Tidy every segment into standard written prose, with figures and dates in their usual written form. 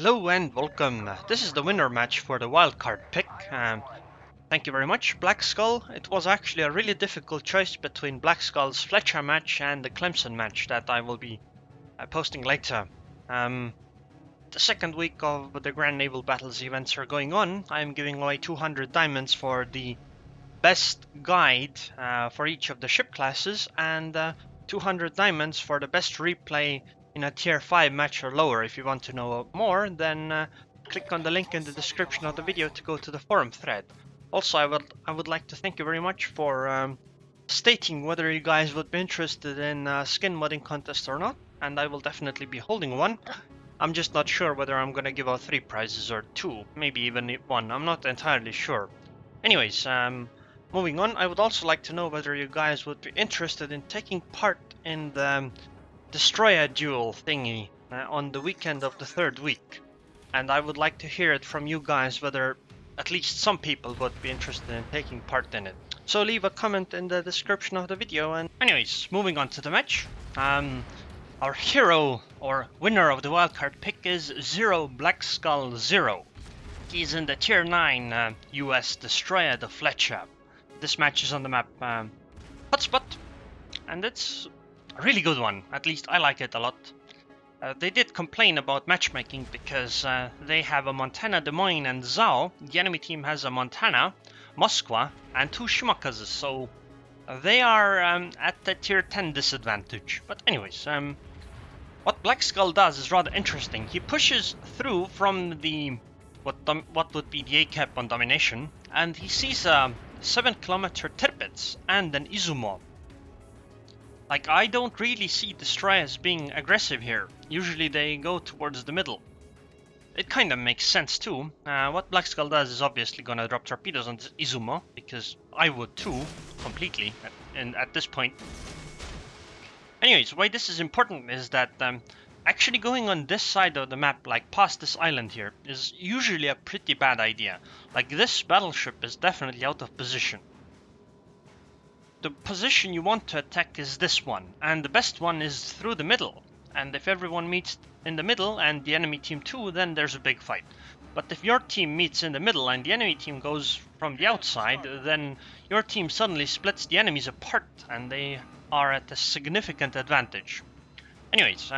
Hello and welcome. This is the winner match for the wildcard pick. Thank you very much, BlackSkull. It was actually a really difficult choice between BlackSkull's Fletcher match and the Clemson match that I will be posting later. The second week of the Grand Naval Battles events are going on. I am giving away 200 diamonds for the best guide for each of the ship classes and 200 diamonds for the best replay in a tier 5 match or lower. If you want to know more, then click on the link in the description of the video to go to the forum thread. Also, I would like to thank you very much for stating whether you guys would be interested in a skin modding contest or not, and I will definitely be holding one. I'm just not sure whether I'm gonna give out 3 prizes or 2, maybe even 1. I'm not entirely sure. Anyways, moving on, I would also like to know whether you guys would be interested in taking part in the Destroyer duel thingy on the weekend of the 3rd week. And I would like to hear it from you guys whether at least some people would be interested in taking part in it. So leave a comment in the description of the video. And anyways, moving on to the match. Our hero or winner of the wildcard pick is 0BlackSkull0. He's in the tier 9 US Destroyer, the Fletcher. This match is on the map Hotspot, and it's a really good one. At least I like it a lot. They did complain about matchmaking because they have a Montana, Des Moines, and Zao. The enemy team has a Montana, Moskva, and 2 Shimakazes, so they are at the tier 10 disadvantage. But anyways, what BlackSkull does is rather interesting. He pushes through from the what would be the A cap on domination, and he sees a 7-kilometer Tirpitz and an Izumo. Like, I don't really see destroyers being aggressive here. Usually they go towards the middle. It kind of makes sense too. What BlackSkull does is obviously gonna drop torpedoes on Izumo, because I would too, completely, at this point. Anyways, why this is important is that actually going on this side of the map, like past this island here, is usually a pretty bad idea. Like, this battleship is definitely out of position. The position you want to attack is this one, and the best one is through the middle. And if everyone meets in the middle and the enemy team too, then there's a big fight. But if your team meets in the middle and the enemy team goes from the outside, then your team suddenly splits the enemies apart and they are at a significant advantage. Anyways,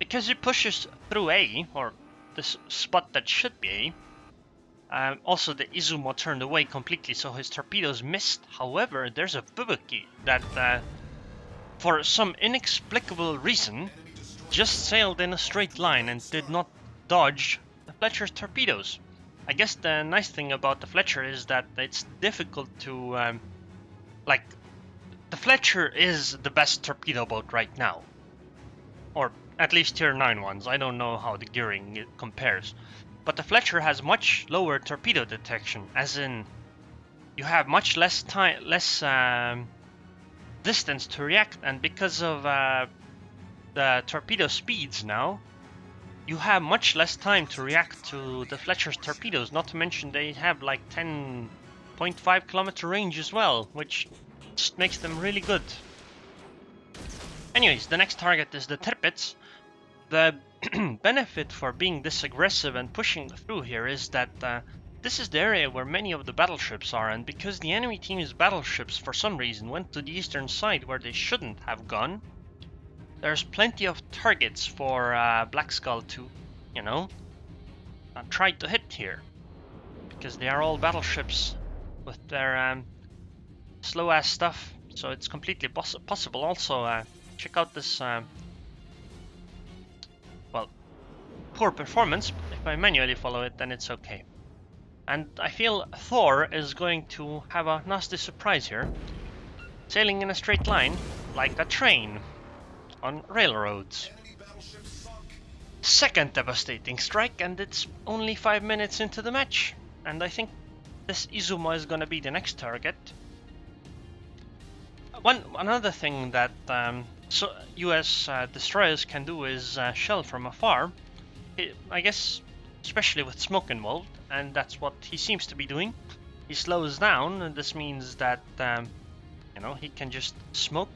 because he pushes through A, or this spot that should be A, also the Izumo turned away completely, so his torpedoes missed. However, there's a Fubuki that, for some inexplicable reason, just sailed in a straight line and did not dodge the Fletcher's torpedoes. I guess the nice thing about the Fletcher is that it's difficult to, like, the Fletcher is the best torpedo boat right now. Or at least tier 9 ones. I don't know how the gearing compares. But the Fletcher has much lower torpedo detection, as in you have much less time, distance to react, and because of the torpedo speeds now, you have much less time to react to the Fletcher's torpedoes. Not to mention they have like 10.5 kilometer range as well, which just makes them really good. Anyways, the next target is the Tirpitz. The benefit for being this aggressive and pushing through here is that this is the area where many of the battleships are, and because the enemy team's battleships for some reason went to the eastern side where they shouldn't have gone, there's plenty of targets for BlackSkull to, you know, try to hit here, because they are all battleships with their slow ass stuff, so it's completely possible. Also, check out this well, poor performance. If I manually follow it, then it's okay. And I feel Thor is going to have a nasty surprise here, sailing in a straight line like a train on railroads. Second devastating strike, and it's only 5 minutes into the match, and I think this Izumo is gonna be the next target. Another thing that US destroyers can do is shell from afar. I guess, especially with smoke involved, and that's what he seems to be doing. He slows down, and this means that you know, he can just smoke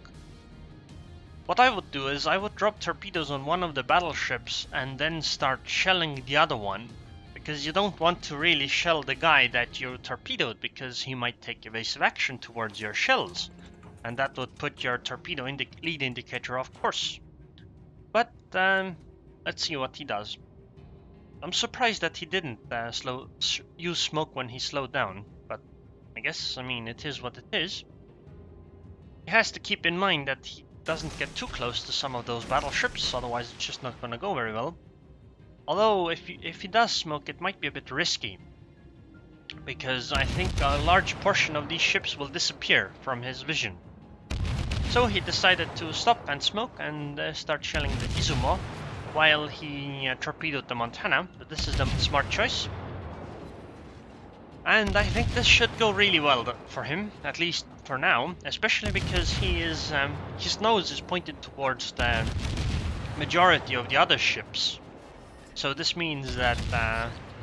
What I would do is I would drop torpedoes on one of the battleships and then start shelling the other one, because you don't want to really shell the guy that you torpedoed, because he might take evasive action towards your shells, and that would put your torpedo lead indicator off course. But let's see what he does. I'm surprised that he didn't use smoke when he slowed down, but I guess, I mean, it is what it is. He has to keep in mind that he doesn't get too close to some of those battleships, otherwise it's just not going to go very well. Although if he does smoke, it might be a bit risky, because I think a large portion of these ships will disappear from his vision. So he decided to stop and smoke and start shelling the Izumo while he torpedoed the Montana. But this is the smart choice. And I think this should go really well for him, at least for now, especially because he is his nose is pointed towards the majority of the other ships. So this means that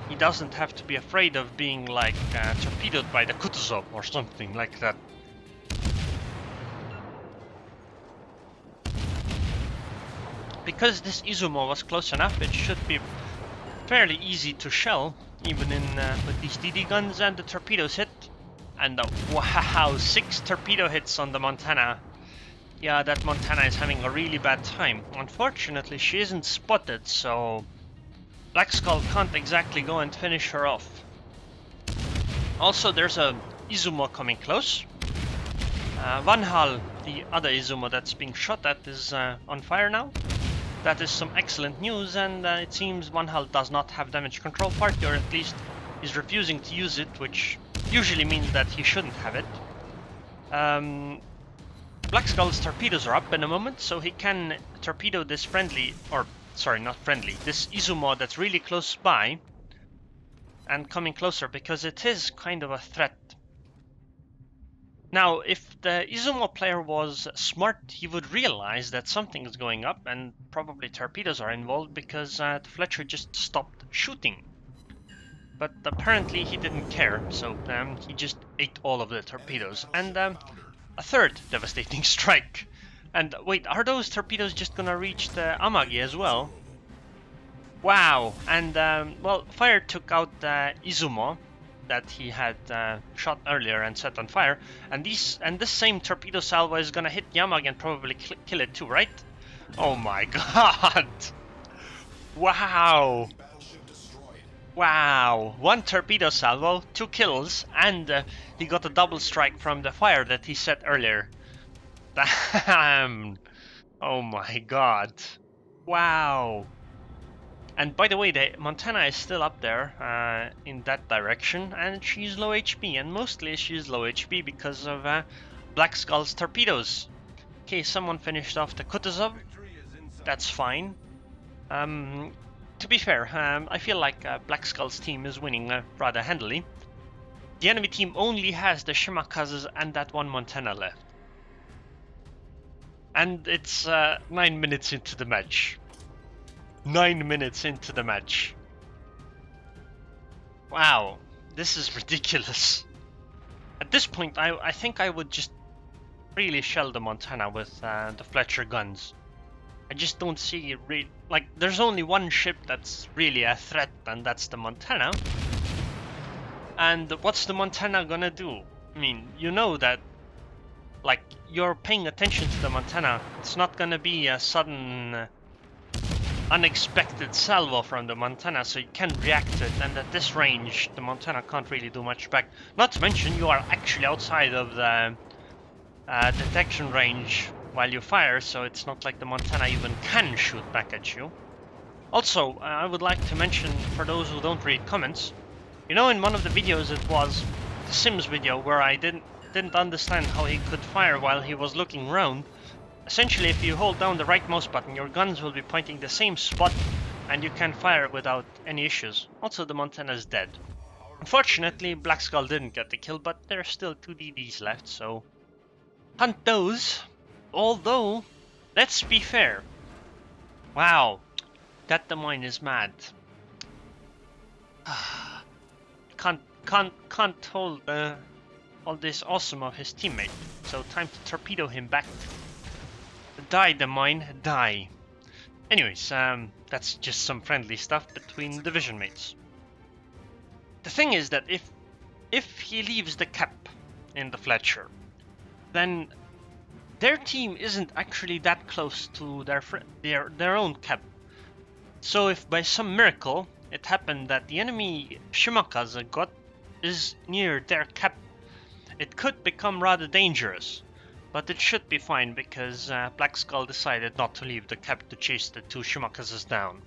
he doesn't have to be afraid of being like torpedoed by the Kutuzov or something like that. Because this Izumo was close enough, it should be fairly easy to shell, even in with these DD guns and the torpedoes hit. And wow, 6 torpedo hits on the Montana. Yeah, that Montana is having a really bad time. Unfortunately, she isn't spotted, so BlackSkull can't exactly go and finish her off. Also, there's a Izumo coming close. Vanhal, the other Izumo that's being shot at, is on fire now. That is some excellent news, and it seems Vanhal does not have damage control party, or at least is refusing to use it, which usually means that he shouldn't have it. BlackSkull's torpedoes are up in a moment, so he can torpedo this friendly, or sorry, not friendly, this Izumo that's really close by and coming closer, because it is kind of a threat. Now, if the Izumo player was smart, he would realize that something is going up and probably torpedoes are involved, because the Fletcher just stopped shooting. But apparently he didn't care, so he just ate all of the torpedoes. And a third devastating strike. And wait, are those torpedoes just gonna reach the Amagi as well? Wow, and well, fire took out the Izumo that he had shot earlier and set on fire, and this same torpedo salvo is gonna hit Yamagi and probably kill it too, right? Oh my god! Wow! Wow! 1 torpedo salvo, 2 kills, and he got a double strike from the fire that he set earlier. Damn! Oh my god! Wow! And by the way, the Montana is still up there in that direction, and she's low HP, and mostly she's low HP because of BlackSkull's torpedoes. Okay, someone finished off the Kutuzov. That's fine. To be fair, I feel like BlackSkull's team is winning rather handily. The enemy team only has the Shimakazes and that 1 Montana left. And it's 9 minutes into the match. 9 minutes into the match. Wow, this is ridiculous. At this point, I think I would just really shell the Montana with the Fletcher guns. I just don't see like, there's only 1 ship that's really a threat, and that's the Montana. And what's the Montana gonna do? I mean, you know that, like, you're paying attention to the Montana. It's not gonna be a sudden unexpected salvo from the Montana, so you can react to it, and at this range the Montana can't really do much back. Not to mention you are actually outside of the detection range while you fire, so it's not like the Montana even can shoot back at you. Also, I would like to mention, for those who don't read comments, you know, in one of the videos, it was the Sims video, where I didn't understand how he could fire while he was looking around. Essentially, if you hold down the right mouse button, your guns will be pointing the same spot, and you can fire without any issues. Also, the Montana is dead. Unfortunately, BlackSkull didn't get the kill, but there are still 2 DDs left, so hunt those. Although, let's be fair. Wow, that Des Moines is mad. Can't hold all this awesome of his teammate, so time to torpedo him back. Die the mine, die. Anyways, that's just some friendly stuff between division mates. The thing is that if he leaves the cap in the Fletcher, then their team isn't actually that close to their own cap. So if by some miracle it happened that the enemy Shimakaze is near their cap, it could become rather dangerous. But it should be fine because BlackSkull decided not to leave the cap to chase the two Shimakazes down.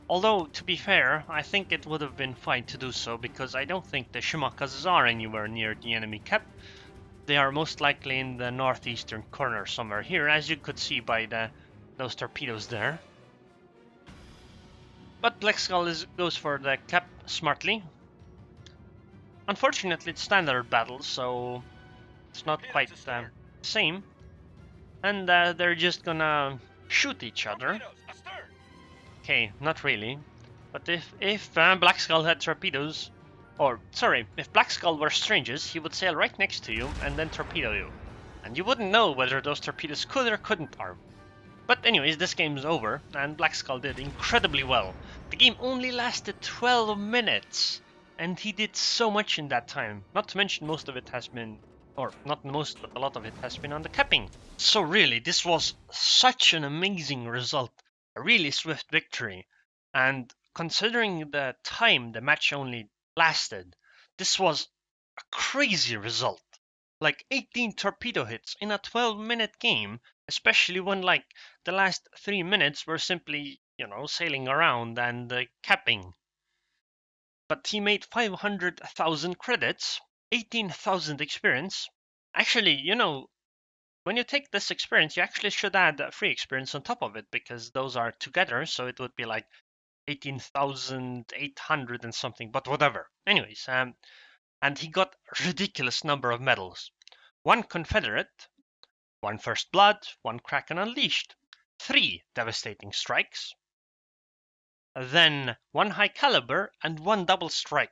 Although, to be fair, I think it would have been fine to do so because I don't think the Shimakazes are anywhere near the enemy cap. They are most likely in the northeastern corner somewhere here, as you could see by those torpedoes there. But BlackSkull goes for the cap smartly. Unfortunately, it's standard battle, so it's not quite the same. And they're just gonna shoot each other. Okay, not really. But if BlackSkull had torpedoes, or sorry, if BlackSkull were strangers, he would sail right next to you and then torpedo you. And you wouldn't know whether those torpedoes could or couldn't arm. But anyways, this game's over, and BlackSkull did incredibly well. The game only lasted 12 minutes, and he did so much in that time. Not to mention most of it has been, or not most, but a lot of it has been on the capping. So really, this was such an amazing result. A really swift victory. And considering the time the match only lasted, this was a crazy result. Like 18 torpedo hits in a 12-minute game, especially when like the last 3 minutes were simply, sailing around and capping. But he made 500,000 credits, 18,000 experience. Actually, when you take this experience, you actually should add free experience on top of it because those are together, so it would be like 18,800 and something, but whatever. Anyways, and he got a ridiculous number of medals. 1 Confederate, 1 First Blood, 1 Kraken Unleashed, 3 Devastating Strikes, then 1 High Caliber and 1 Double Strike.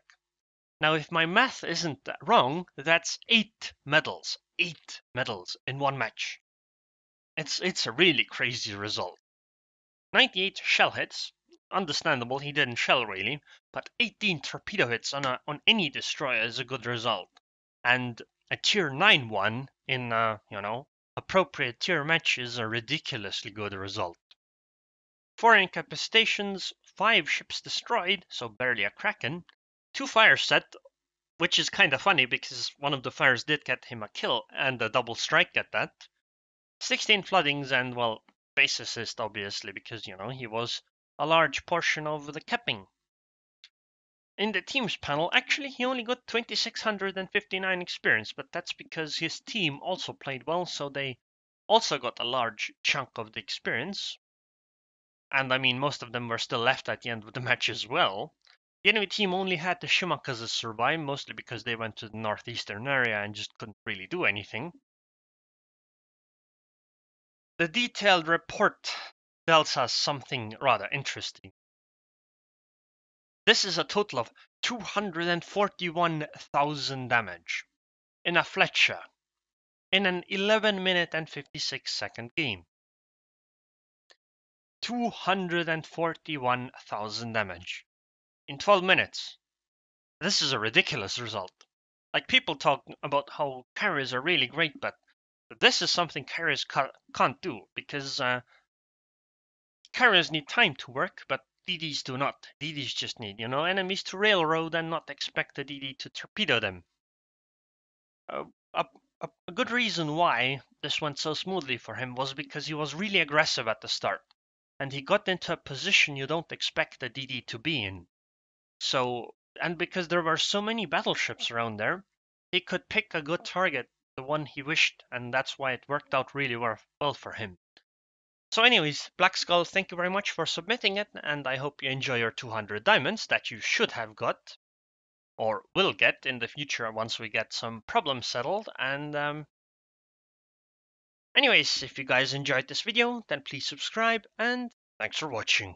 Now, if my math isn't wrong, that's 8 medals. 8 medals in one match. It's a really crazy result. 98 shell hits. Understandable, he didn't shell really, but 18 torpedo hits on any destroyer is a good result. And a tier 9 one in appropriate tier match is a ridiculously good result. 4 incapacitations, 5 ships destroyed, so barely a Kraken, 2 fires set, which is kind of funny because one of the fires did get him a kill and a double strike at that. 16 floodings and, well, base assist obviously because, he was a large portion of the capping. In the teams panel, actually he only got 2,659 experience, but that's because his team also played well, so they also got a large chunk of the experience. And I mean, most of them were still left at the end of the match as well. The enemy team only had the Shimakazes survive, mostly because they went to the northeastern area and just couldn't really do anything. The detailed report tells us something rather interesting. This is a total of 241,000 damage in a Fletcher in an 11-minute and 56-second game. 241,000 damage in 12 minutes. This is a ridiculous result. Like, people talk about how carriers are really great, but this is something carriers can't do because carriers need time to work, but DDs do not. DDs just need, enemies to railroad and not expect the DD to torpedo them. A good reason why this went so smoothly for him was because he was really aggressive at the start, and he got into a position you don't expect the DD to be in. So, and because there were so many battleships around there, he could pick a good target, the one he wished, and that's why it worked out really well for him. So anyways, BlackSkull, thank you very much for submitting it, and I hope you enjoy your 200 diamonds that you should have got, or will get in the future once we get some problems settled. And anyways, if you guys enjoyed this video, then please subscribe, and thanks for watching.